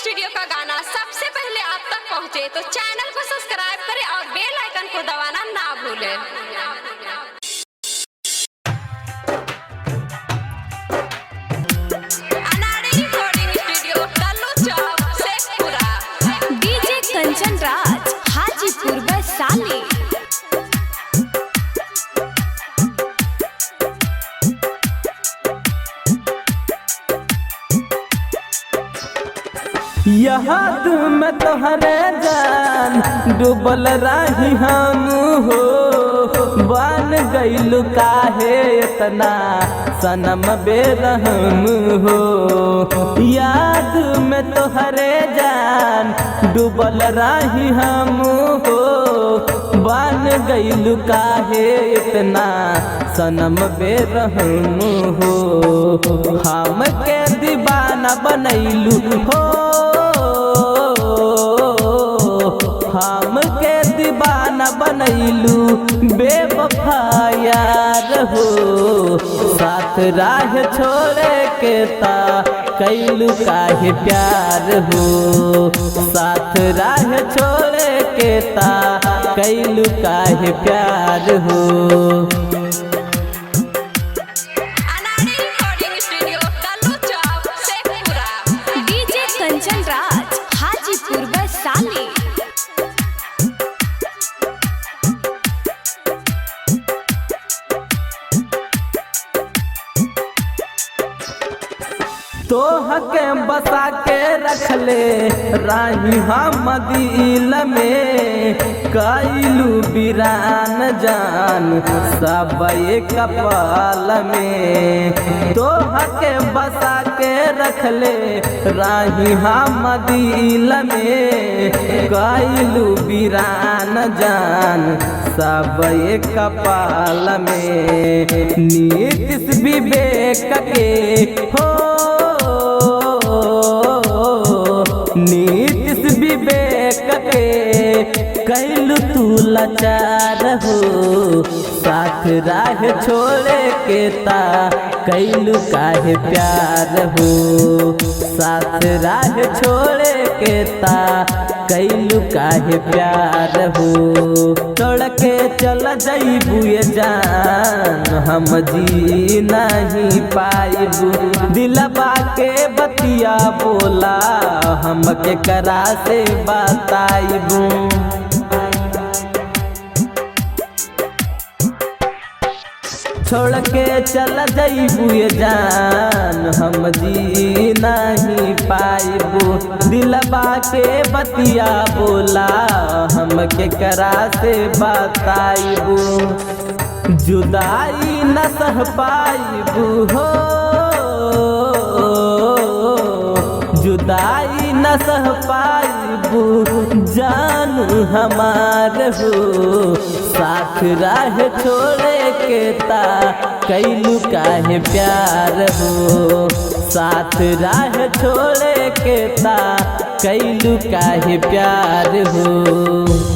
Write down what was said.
Studio का गाना सबसे पहले आप तक पहुंचे तो चैनल को सब्सक्राइब करें और बेल आइकन को दबाना ना भूलें। अनाड़ी रिकॉर्डिंग स्टूडियो तल्लू चौक शेखपुरा। डीजे कंचन राज हाजीपुर वैशाली। याद में तोहरे जान डूबल रही हम हो, बन गइलू काहे इतना सनम बेरहम हो। याद में तोहरे जान डूबल रही हम हो, बन गइलू काहे इतना सनम बेरहम हो। हम के दीवाना बनैलू हो, हम के दीवाना बनैलू बेवफा यार हो। साथ राह छोड़े के ता कैलू काहे प्यार हो, साथ राह छोड़े के ता कैलू काहे प्यार हो। अनाड़ी रिकॉर्डिंग स्टूडियो तल्लू चौक शेखपुरा। डीजे कंचन राज हाजीपुर वैशाली। तोह के बसा के रखले राही हम दिल में, कैलू बिरान जान सब एक कपाल में। तोह के बसा के रखले राही हम दिल में, कैलू बिरान जान सब एक कपाल में। नीतीश विवेक के हो, नीतीश विवेक के कैलू तू लाचार हो। साथ राह छोड़े के ता कैलू काहे प्यार हो, साथ राह छोड़े के ता कैलू काहे प्यार हो। छोड़ के चल जइबू ये जान हम जी नहीं पाइबू, दिलबा के बतिया बोला हम के करा से बताइबू। छोड़ के चल जइबू ये जान हम जी नहीं पाइबू, दिलबा के बतिया बोला हम के करा से बताइबू। जुदाई न सह पाइबू हो, जुदाई न सह पाइबू जानू हमार हो। साथ राह छोड़े के ता कैलू काहे प्यार हो, साथ राह छोड़े के ता कैलू काहे प्यार हो।